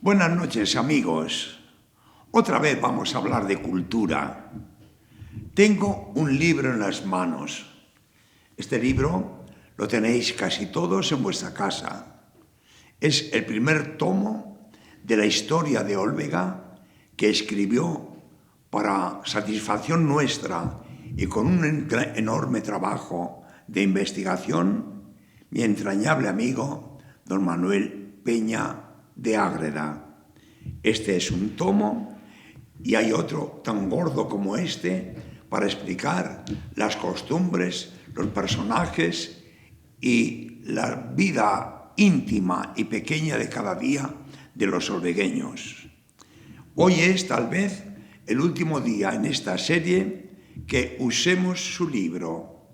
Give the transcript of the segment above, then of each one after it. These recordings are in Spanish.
Buenas noches, amigos. Otra vez vamos a hablar de cultura. Tengo un libro en las manos. Este libro lo tenéis casi todos en vuestra casa. Es el primer tomo de la historia de Olvega que escribió para satisfacción nuestra y con un enorme trabajo de investigación mi entrañable amigo don Manuel Peña de Ágreda. Este es un tomo y hay otro tan gordo como este para explicar las costumbres, los personajes y la vida íntima y pequeña de cada día de los olvegueños. Hoy es tal vez el último día en esta serie que usemos su libro.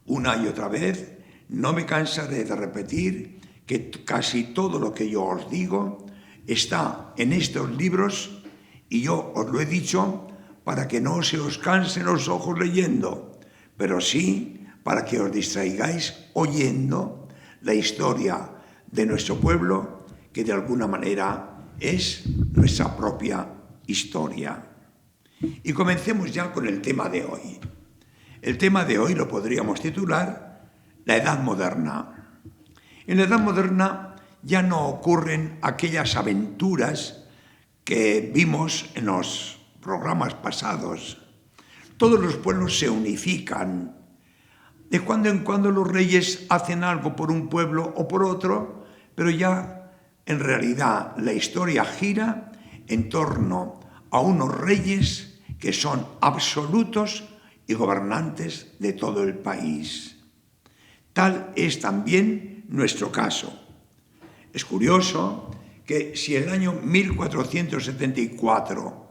Una y otra vez no me cansaré de repetir que casi todo lo que yo os digo está en estos libros y yo os lo he dicho para que no se os cansen los ojos leyendo, pero sí para que os distraigáis oyendo la historia de nuestro pueblo, que de alguna manera es nuestra propia historia. Y comencemos ya con el tema de hoy. El tema de hoy lo podríamos titular La Edad Moderna. En la Edad Moderna ya no ocurren aquellas aventuras que vimos en los programas pasados. Todos los pueblos se unifican. De cuando en cuando los reyes hacen algo por un pueblo o por otro, pero ya en realidad la historia gira en torno a unos reyes que son absolutos y gobernantes de todo el país. Tal es también nuestro caso. Es curioso que si en el año 1474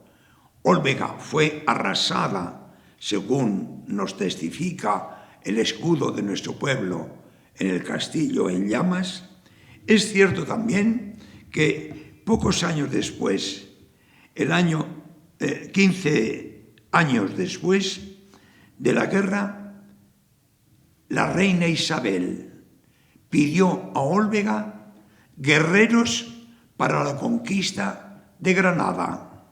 Olvega fue arrasada, según nos testifica el escudo de nuestro pueblo en el castillo en llamas, es cierto también que pocos años después, 15 años después de la guerra, la reina Isabel pidió a Olvega guerreros para la conquista de Granada.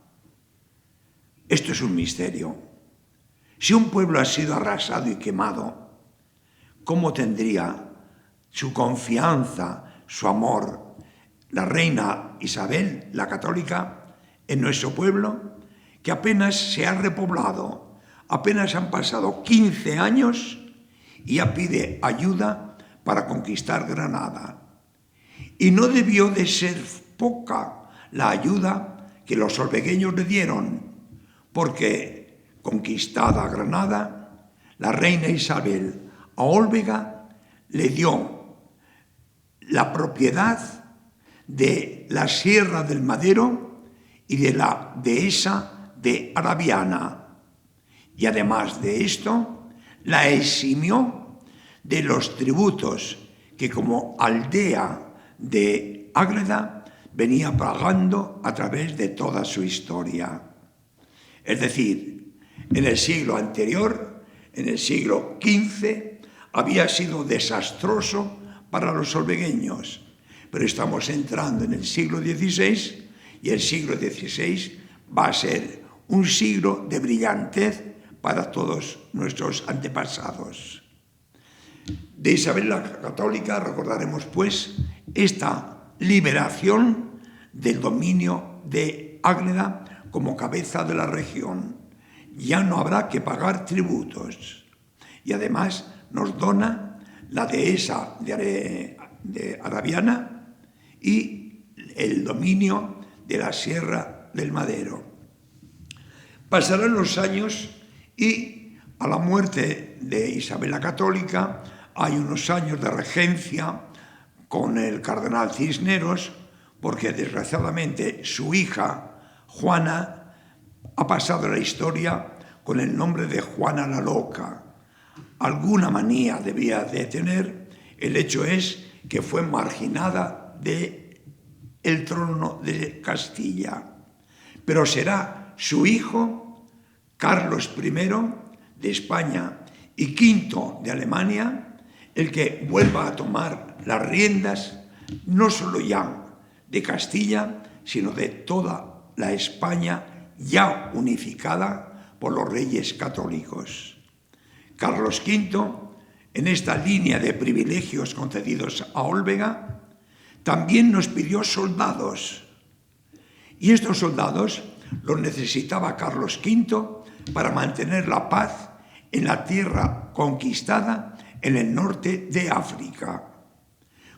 Esto es un misterio. Si un pueblo ha sido arrasado y quemado, ¿cómo tendría su confianza, su amor, la reina Isabel, la católica, en nuestro pueblo, que apenas se ha repoblado, apenas han pasado 15 años y ya pide ayuda para conquistar Granada? Y no debió de ser poca la ayuda que los olvegueños le dieron, porque conquistada Granada, la reina Isabel a Olvega le dio la propiedad de la Sierra del Madero y de la dehesa de Arabiana. Y además de esto, la eximió de los tributos que como aldea de Ágreda venía pagando a través de toda su historia. Es decir, en el siglo anterior, en el siglo XV, había sido desastroso para los olvegueños, pero estamos entrando en el siglo XVI y el siglo XVI va a ser un siglo de brillantez para todos nuestros antepasados. De Isabel la Católica recordaremos pues esta liberación del dominio de Ágreda como cabeza de la región. Ya no habrá que pagar tributos. Y además nos dona la dehesa de Arabiana y el dominio de la Sierra del Madero. Pasarán los años y a la muerte de Isabel la Católica hay unos años de regencia con el cardenal Cisneros, porque desgraciadamente su hija Juana ha pasado la historia con el nombre de Juana la Loca. Alguna manía debía de tener. El hecho es que fue marginada del trono de Castilla. Pero será su hijo, Carlos I de España y V de Alemania, el que vuelva a tomar las riendas no solo ya de Castilla, sino de toda la España ya unificada por los reyes católicos. Carlos V, en esta línea de privilegios concedidos a Olvega, también nos pidió soldados. Y estos soldados los necesitaba Carlos V para mantener la paz en la tierra conquistada en el norte de África.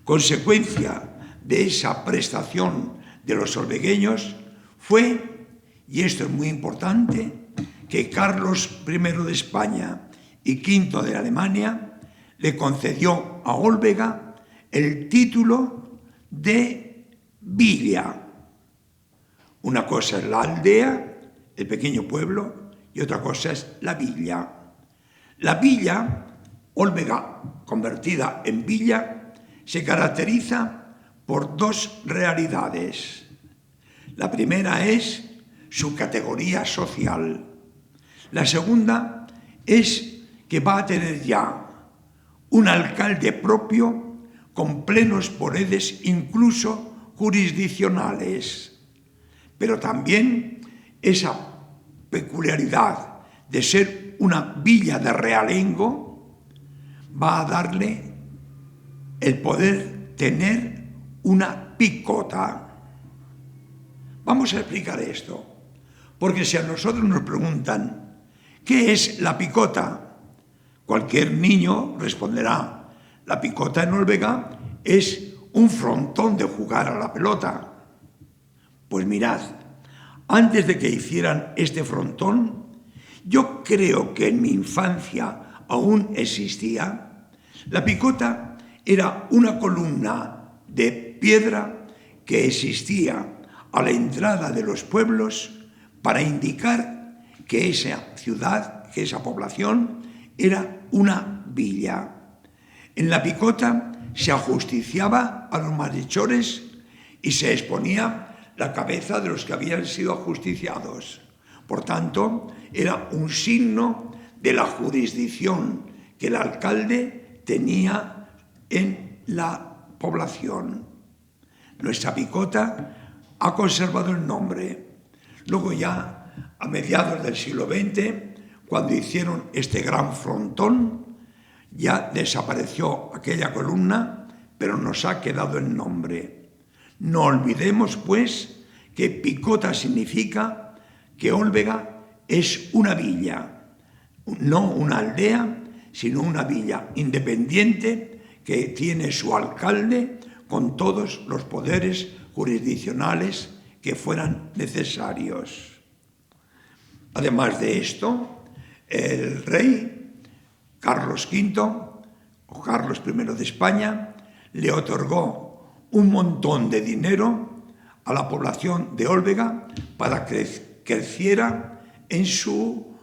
Consecuencia de esa prestación de los olvegueños fue, y esto es muy importante, que Carlos I de España y V de Alemania le concedió a Olvega el título de villa. Una cosa es la aldea, el pequeño pueblo, y otra cosa es la villa. La villa, Olvega convertida en villa, se caracteriza por dos realidades. La primera es su categoría social. La segunda es que va a tener ya un alcalde propio con plenos poderes incluso jurisdiccionales. Pero también esa peculiaridad de ser una villa de realengo va a darle el poder tener una picota. Vamos a explicar esto, porque si a nosotros nos preguntan ¿qué es la picota? Cualquier niño responderá: la picota en Olvega es un frontón de jugar a la pelota. Pues mirad, antes de que hicieran este frontón, yo creo que en mi infancia aún existía. La picota era una columna de piedra que existía a la entrada de los pueblos para indicar que esa ciudad, que esa población, era una villa. En la picota se ajusticiaba a los malhechores y se exponía la cabeza de los que habían sido ajusticiados. Por tanto, era un signo de la jurisdicción que el alcalde tenía en la población. Nuestra picota ha conservado el nombre. Luego ya, a mediados del siglo XX, cuando hicieron este gran frontón, ya desapareció aquella columna, pero nos ha quedado el nombre. No olvidemos, pues, que picota significa que Olvega es una villa, no una aldea, sino una villa independiente que tiene su alcalde con todos los poderes jurisdiccionales que fueran necesarios. Además de esto, el rey Carlos V, o Carlos I de España, le otorgó un montón de dinero a la población de Olvega para que creciera en su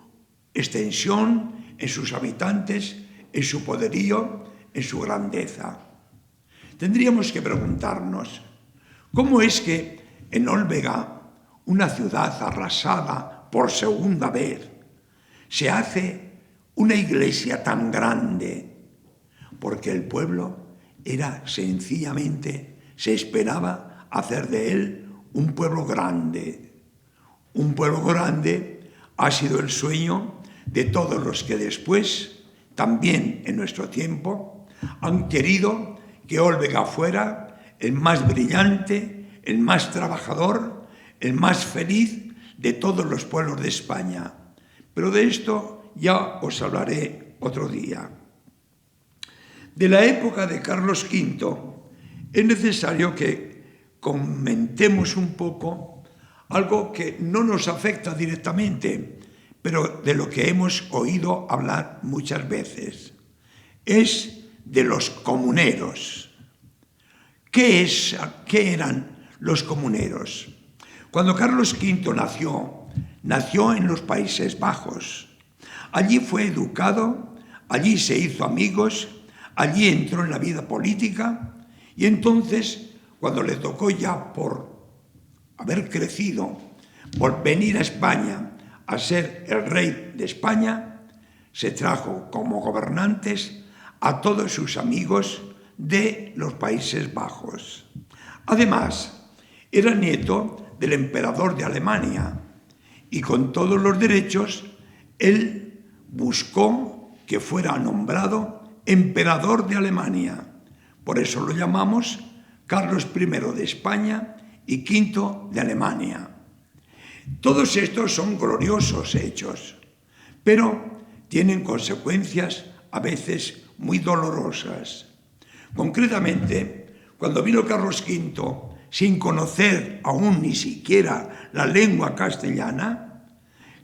extensión, en sus habitantes, en su poderío, en su grandeza. Tendríamos que preguntarnos, ¿cómo es que en Olvega, una ciudad arrasada por segunda vez, se hace una iglesia tan grande? Porque el pueblo era sencillamente, se esperaba hacer de él un pueblo grande. Un pueblo grande ha sido el sueño de todos los que después, también en nuestro tiempo, han querido que Olvega fuera el más brillante, el más trabajador, el más feliz de todos los pueblos de España. Pero de esto ya os hablaré otro día. De la época de Carlos V es necesario que comentemos un poco algo que no nos afecta directamente, pero de lo que hemos oído hablar muchas veces. Es de los comuneros. ¿Qué eran los comuneros? Cuando Carlos V nació en los Países Bajos. Allí fue educado, allí se hizo amigos, allí entró en la vida política y entonces, cuando le tocó ya por haber crecido, por venir a España a ser el rey de España, se trajo como gobernantes a todos sus amigos de los Países Bajos. Además, era nieto del emperador de Alemania y con todos los derechos él buscó que fuera nombrado emperador de Alemania. Por eso lo llamamos Carlos I de España y V de Alemania. Todos estos son gloriosos hechos, pero tienen consecuencias a veces muy dolorosas. Concretamente, cuando vino Carlos V, sin conocer aún ni siquiera la lengua castellana,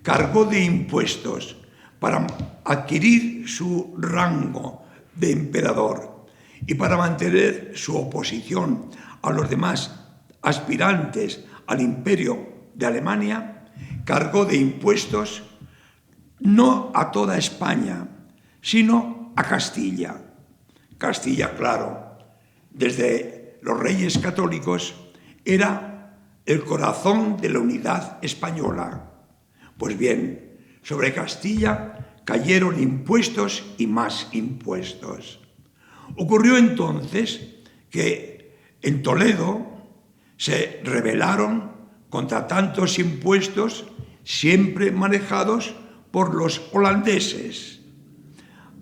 cargó de impuestos para adquirir su rango de emperador y para mantener su oposición a los demás aspirantes al imperio de Alemania, cargó de impuestos no a toda España, sino a Castilla. Castilla, claro, desde los reyes católicos, era el corazón de la unidad española. Pues bien, sobre Castilla cayeron impuestos y más impuestos. Ocurrió entonces que en Toledo se rebelaron contra tantos impuestos, siempre manejados por los holandeses.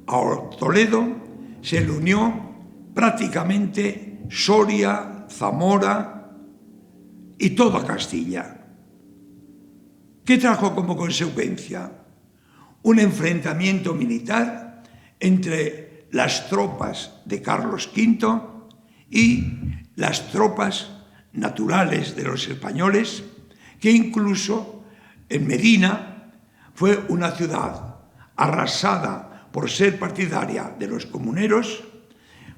A Toledo se le unió prácticamente Soria, Zamora y toda Castilla. ¿Qué trajo como consecuencia? Un enfrentamiento militar entre las tropas de Carlos V y las tropas naturales de los españoles, que incluso en Medina fue una ciudad arrasada por ser partidaria de los comuneros,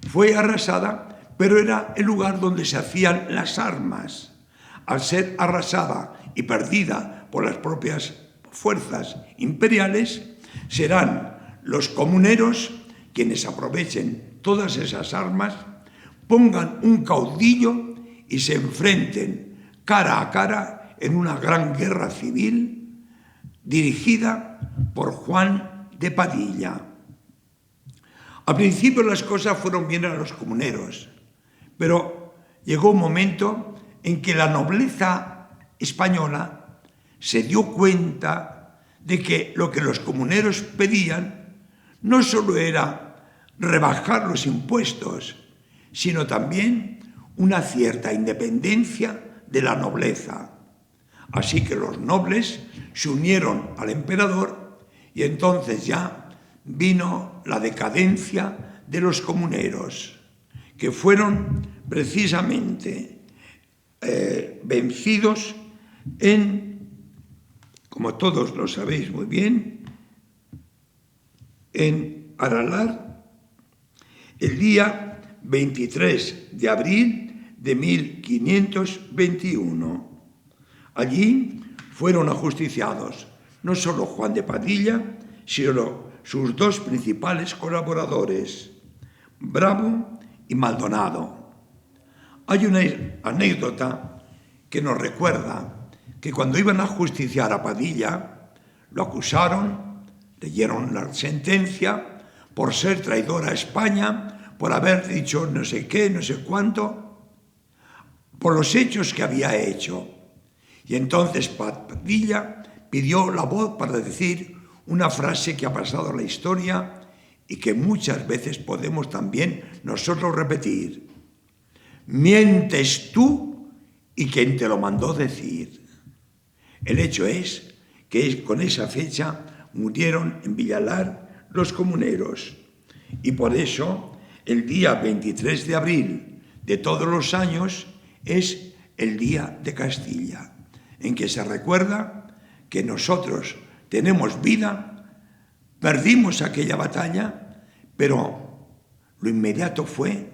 fue arrasada, pero era el lugar donde se hacían las armas. Al ser arrasada y perdida por las propias fuerzas imperiales, serán los comuneros quienes aprovechen todas esas armas, pongan un caudillo y se enfrenten cara a cara en una gran guerra civil dirigida por Juan de Padilla. Al principio las cosas fueron bien a los comuneros, pero llegó un momento en que la nobleza española se dio cuenta de que lo que los comuneros pedían no solo era rebajar los impuestos, sino también una cierta independencia de la nobleza. Así que los nobles se unieron al emperador y entonces ya vino la decadencia de los comuneros, que fueron precisamente vencidos como todos lo sabéis muy bien, en Aralar, el día 23 de abril de 1521. Allí fueron ajusticiados no solo Juan de Padilla, sino sus dos principales colaboradores, Bravo y Maldonado. Hay una anécdota que nos recuerda que cuando iban a ajusticiar a Padilla, lo acusaron, leyeron la sentencia por ser traidor a España, por haber dicho no sé qué, no sé cuánto, por los hechos que había hecho. Y entonces Padilla pidió la voz para decir una frase que ha pasado a la historia y que muchas veces podemos también nosotros repetir. Mientes tú y quien te lo mandó decir. El hecho es que con esa fecha murieron en Villalar los comuneros y por eso el día 23 de abril de todos los años es el Día de Castilla, en que se recuerda que nosotros tenemos vida, perdimos aquella batalla, pero lo inmediato fue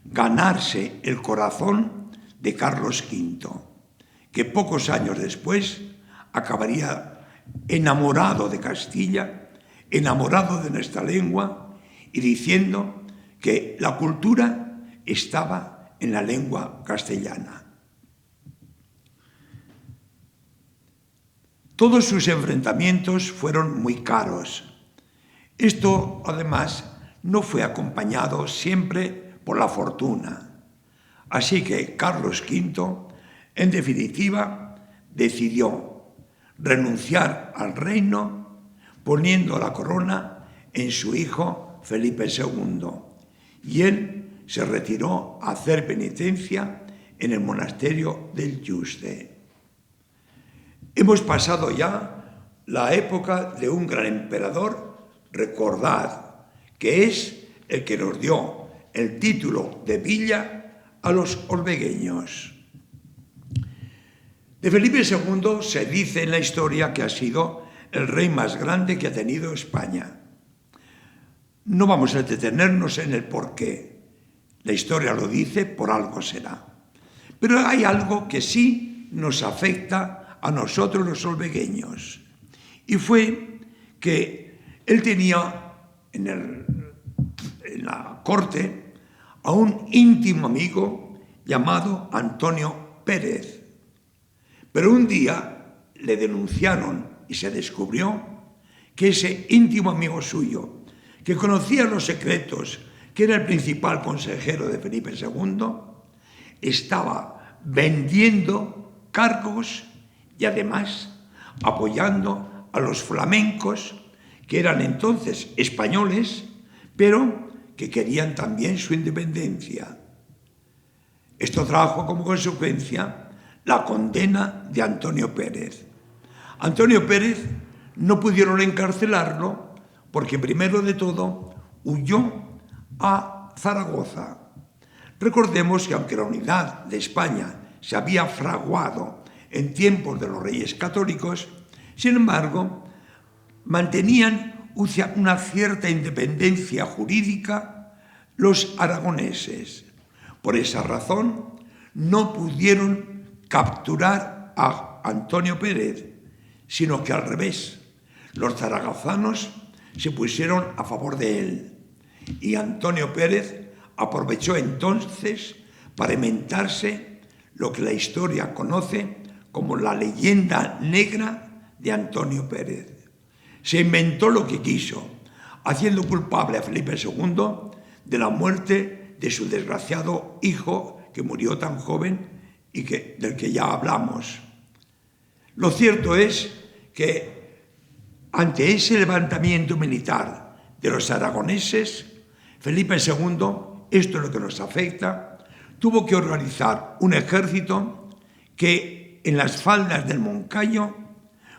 ganarse el corazón de Carlos V, que pocos años después acabaría enamorado de Castilla, enamorado de nuestra lengua y diciendo que la cultura estaba en la lengua castellana. Todos sus enfrentamientos fueron muy caros. Esto, además, no fue acompañado siempre por la fortuna. Así que Carlos V En definitiva, decidió renunciar al reino poniendo la corona en su hijo Felipe II, y él se retiró a hacer penitencia en el monasterio del Yuste. Hemos pasado ya la época de un gran emperador, recordad, que es el que nos dio el título de villa a los olvegueños. De Felipe II se dice en la historia que ha sido el rey más grande que ha tenido España. No vamos a detenernos en el porqué. La historia lo dice, por algo será. Pero hay algo que sí nos afecta a nosotros los olvegueños. Y fue que él tenía en la corte a un íntimo amigo llamado Antonio Pérez. Pero un día le denunciaron y se descubrió que ese íntimo amigo suyo, que conocía los secretos, que era el principal consejero de Felipe II, estaba vendiendo cargos y además apoyando a los flamencos, que eran entonces españoles, pero que querían también su independencia. Esto trajo como consecuencia la condena de Antonio Pérez. Antonio Pérez no pudieron encarcelarlo porque primero de todo huyó a Zaragoza. Recordemos que aunque la unidad de España se había fraguado en tiempos de los reyes católicos, sin embargo, mantenían una cierta independencia jurídica los aragoneses. Por esa razón, no pudieron capturar a Antonio Pérez, sino que al revés, los zaragozanos se pusieron a favor de él. Y Antonio Pérez aprovechó entonces para inventarse lo que la historia conoce como la leyenda negra de Antonio Pérez. Se inventó lo que quiso, haciendo culpable a Felipe II de la muerte de su desgraciado hijo, que murió tan joven y del que ya hablamos. Lo cierto es que ante ese levantamiento militar de los aragoneses, Felipe II, esto es lo que nos afecta, tuvo que organizar un ejército que en las faldas del Moncayo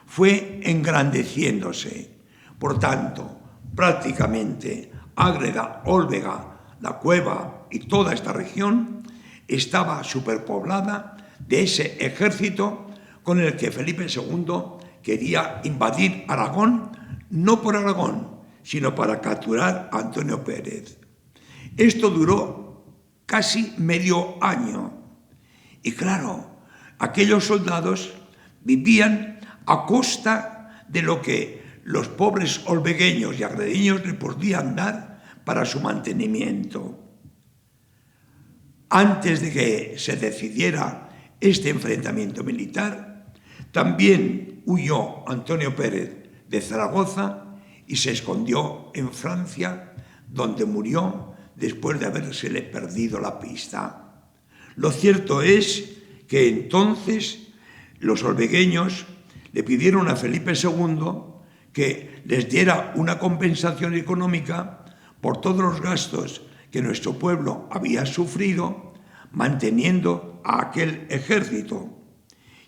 fue engrandeciéndose. Por tanto, prácticamente Ágreda, Olvega, La Cueva y toda esta región estaba superpoblada de ese ejército con el que Felipe II quería invadir Aragón, no por Aragón, sino para capturar a Antonio Pérez. Esto duró casi medio año. Y claro, aquellos soldados vivían a costa de lo que los pobres olvegueños y agrediños le podían dar para su mantenimiento. Antes de que se decidiera este enfrentamiento militar, también huyó Antonio Pérez de Zaragoza y se escondió en Francia, donde murió después de habérsele perdido la pista. Lo cierto es que entonces los olvegueños le pidieron a Felipe II que les diera una compensación económica por todos los gastos que nuestro pueblo había sufrido manteniendo a aquel ejército.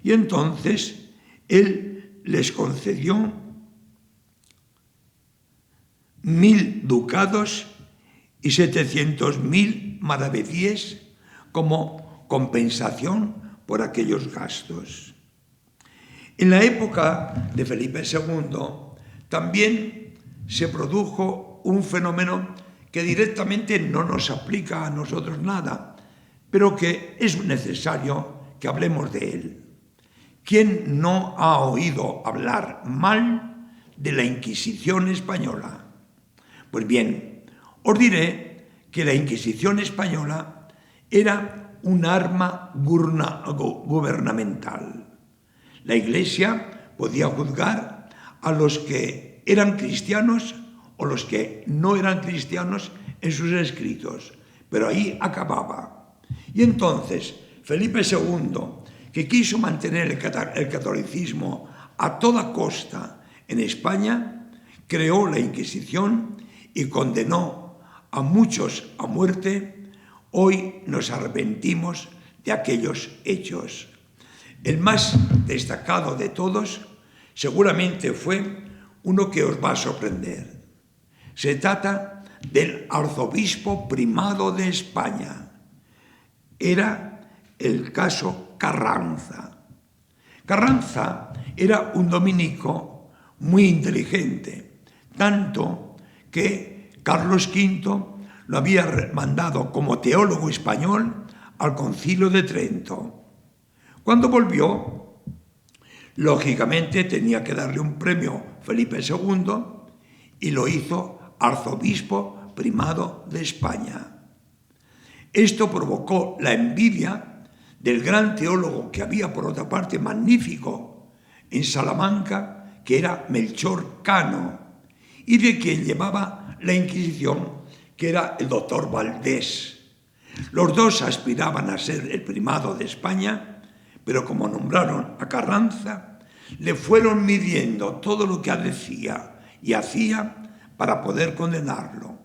Y entonces él les concedió 1.000 ducados y 700.000 maravedíes como compensación por aquellos gastos. En la época de Felipe II también se produjo un fenómeno que directamente no nos aplica a nosotros nada, pero que es necesario que hablemos de él. ¿Quién no ha oído hablar mal de la Inquisición española? Pues bien, os diré que la Inquisición española era un arma gubernamental. La Iglesia podía juzgar a los que eran cristianos o los que no eran cristianos en sus escritos, pero ahí acababa. Y entonces Felipe II, que quiso mantener el catolicismo a toda costa en España, creó la Inquisición y condenó a muchos a muerte. Hoy nos arrepentimos de aquellos hechos. El más destacado de todos seguramente fue uno que os va a sorprender. Se trata del arzobispo primado de España. Era el caso Carranza. Carranza era un dominico muy inteligente, tanto que Carlos V lo había mandado como teólogo español al Concilio de Trento. Cuando volvió, lógicamente tenía que darle un premio Felipe II y lo hizo arzobispo primado de España. Esto provocó la envidia del gran teólogo que había, por otra parte, magnífico en Salamanca, que era Melchor Cano, y de quien llevaba la Inquisición, que era el doctor Valdés. Los dos aspiraban a ser el primado de España, pero como nombraron a Carranza, le fueron midiendo todo lo que decía y hacía para poder condenarlo.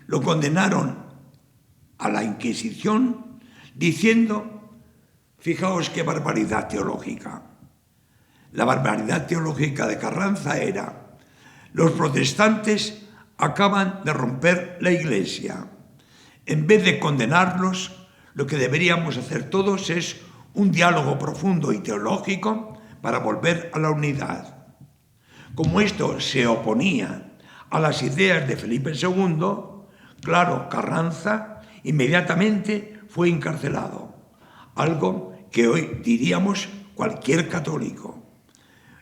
Lo condenaron a la Inquisición diciendo, fijaos qué barbaridad teológica. La barbaridad teológica de Carranza era: los protestantes acaban de romper la Iglesia. En vez de condenarlos, lo que deberíamos hacer todos es un diálogo profundo y teológico para volver a la unidad. Como esto se oponía a las ideas de Felipe II, claro, Carranza inmediatamente fue encarcelado, algo que hoy diríamos cualquier católico.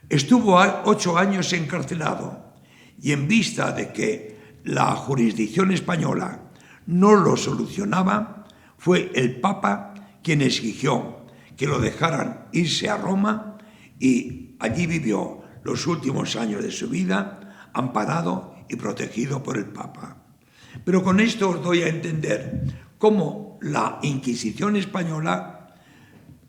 Estuvo 8 años encarcelado y en vista de que la jurisdicción española no lo solucionaba, fue el Papa quien exigió que lo dejaran irse a Roma y allí vivió los últimos años de su vida amparado y protegido por el Papa. Pero con esto os doy a entender cómo la Inquisición española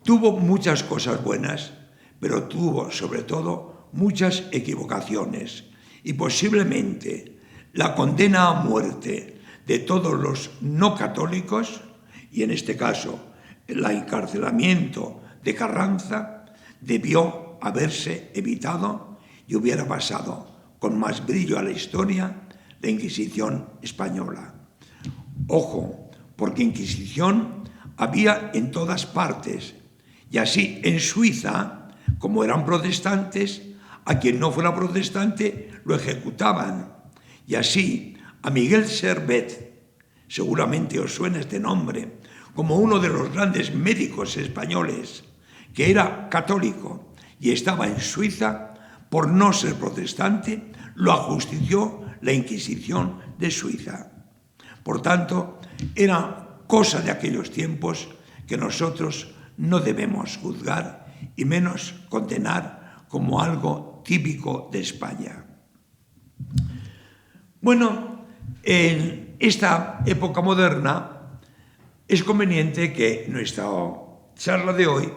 tuvo muchas cosas buenas, pero tuvo sobre todo muchas equivocaciones y posiblemente la condena a muerte de todos los no católicos, y en este caso el encarcelamiento de Carranza, debió haberse evitado y hubiera pasado con más brillo a la historia la Inquisición española. Ojo, porque Inquisición había en todas partes, y así en Suiza, como eran protestantes, a quien no fuera protestante lo ejecutaban. Y así a Miguel Servet, seguramente os suena este nombre, como uno de los grandes médicos españoles, que era católico y estaba en Suiza, por no ser protestante, lo ajustició la Inquisición de Suiza. Por tanto, era cosa de aquellos tiempos que nosotros no debemos juzgar y menos condenar como algo típico de España. Bueno, en esta época moderna es conveniente que nuestra charla de hoy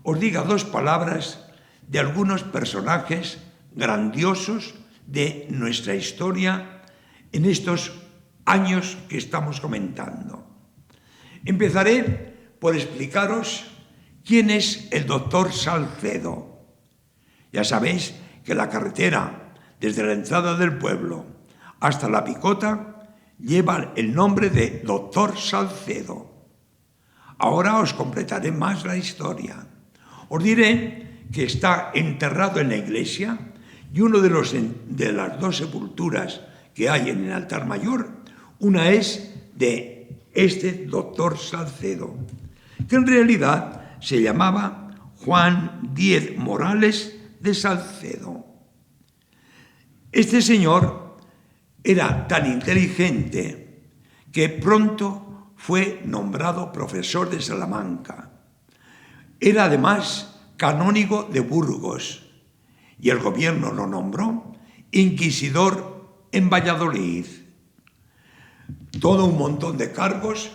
os diga 2 palabras de algunos personajes grandiosos de nuestra historia en estos años que estamos comentando. Empezaré por explicaros quién es el doctor Salcedo. Ya sabéis que la carretera desde la entrada del pueblo hasta la Picota lleva el nombre de doctor Salcedo. Ahora os completaré más la historia. Os diré que está enterrado en la iglesia y uno de las 2 sepulturas que hay en el altar mayor, una es de este doctor Salcedo, que en realidad se llamaba Juan Díez Morales de Salcedo. Este señor era tan inteligente que pronto fue nombrado profesor de Salamanca. Era además canónigo de Burgos y el gobierno lo nombró inquisidor en Valladolid. Todo un montón de cargos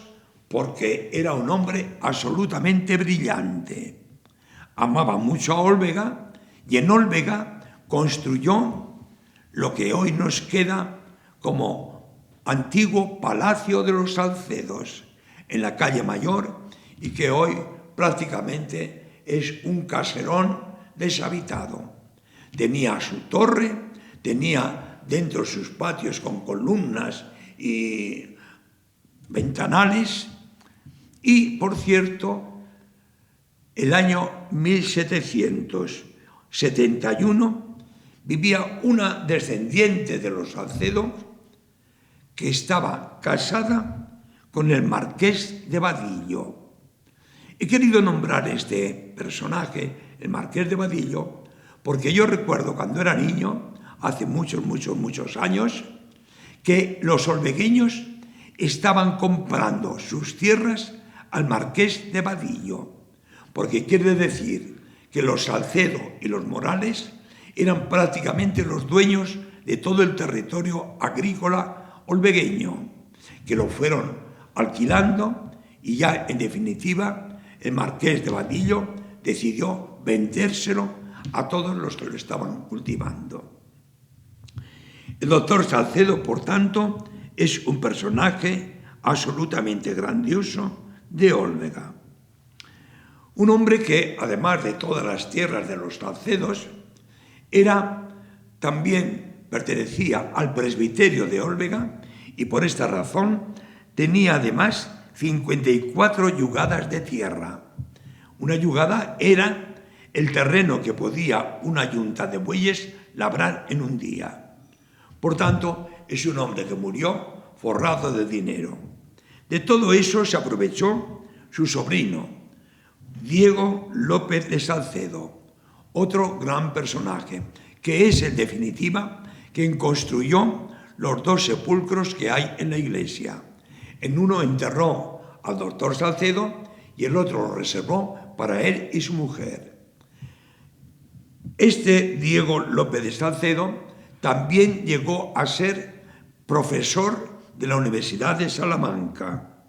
porque era un hombre absolutamente brillante. Amaba mucho a Olvega y en Olvega construyó lo que hoy nos queda como antiguo Palacio de los Salcedos en la calle Mayor y que hoy prácticamente es un caserón deshabitado. Tenía su torre, tenía dentro sus patios con columnas y ventanales y, por cierto, el año 1771 vivía una descendiente de los Salcedo que estaba casada con el marqués de Vadillo. He querido nombrar este personaje, el marqués de Vadillo, porque yo recuerdo cuando era niño, hace muchos años, que los olvegueños estaban comprando sus tierras al marqués de Vadillo, porque quiere decir que los Salcedo y los Morales eran prácticamente los dueños de todo el territorio agrícola olvegueño, que lo fueron alquilando y ya en definitiva el marqués de Vadillo decidió vendérselo a todos los que lo estaban cultivando. El doctor Salcedo, por tanto, es un personaje absolutamente grandioso de Olvega. Un hombre que, además de todas las tierras de los Salcedos, también pertenecía al presbiterio de Olvega y por esta razón tenía además 54 yugadas de tierra. Una yugada era el terreno que podía una yunta de bueyes labrar en un día. Por tanto, es un hombre que murió forrado de dinero. De todo eso se aprovechó su sobrino, Diego López de Salcedo, otro gran personaje, que es en definitiva quien construyó los dos sepulcros que hay en la iglesia. En uno enterró al doctor Salcedo y el otro lo reservó para él y su mujer. Este Diego López de Salcedo también llegó a ser profesor de la Universidad de Salamanca.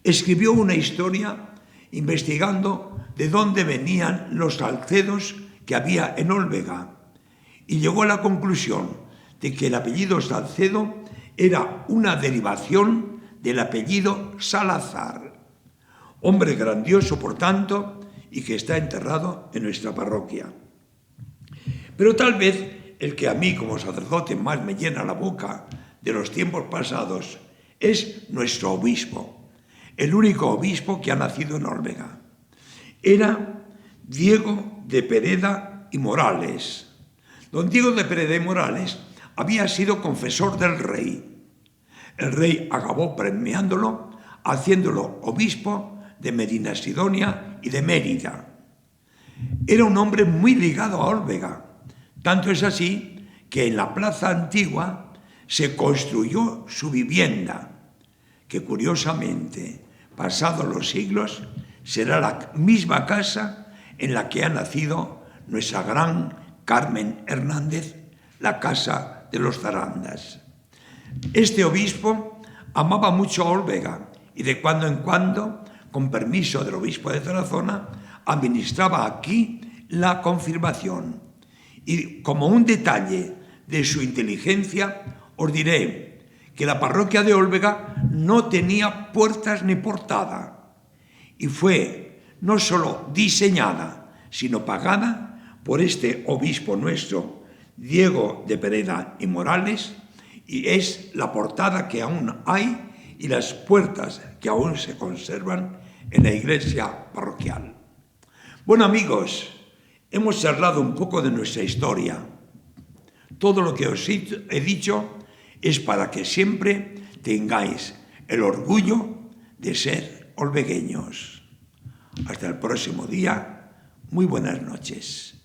Escribió una historia investigando de dónde venían los Salcedos que había en Olvega y llegó a la conclusión de que el apellido Salcedo era una derivación del apellido Salazar. Hombre grandioso, por tanto, y que está enterrado en nuestra parroquia. Pero tal vez el que a mí como sacerdote más me llena la boca de los tiempos pasados es nuestro obispo, el único obispo que ha nacido en Olvega. Era Diego de Pereda y Morales. Don Diego de Pereda y Morales había sido confesor del rey. El rey acabó premiándolo, haciéndolo obispo de Medinasidonia y de Mérida. Era un hombre muy ligado a Olvega. Tanto es así que en la plaza antigua se construyó su vivienda, que curiosamente, pasados los siglos, será la misma casa en la que ha nacido nuestra gran Carmen Hernández, la casa de los Zarandas. Este obispo amaba mucho a Olvega y de cuando en cuando, con permiso del obispo de Tarazona, administraba aquí la confirmación. Y como un detalle de su inteligencia, os diré que la parroquia de Olvega no tenía puertas ni portada y fue no solo diseñada, sino pagada por este obispo nuestro, Diego de Pereda y Morales, y es la portada que aún hay y las puertas que aún se conservan en la iglesia parroquial. Bueno, amigos, hemos charlado un poco de nuestra historia. Todo lo que os he dicho es para que siempre tengáis el orgullo de ser olvegueños. Hasta el próximo día. Muy buenas noches.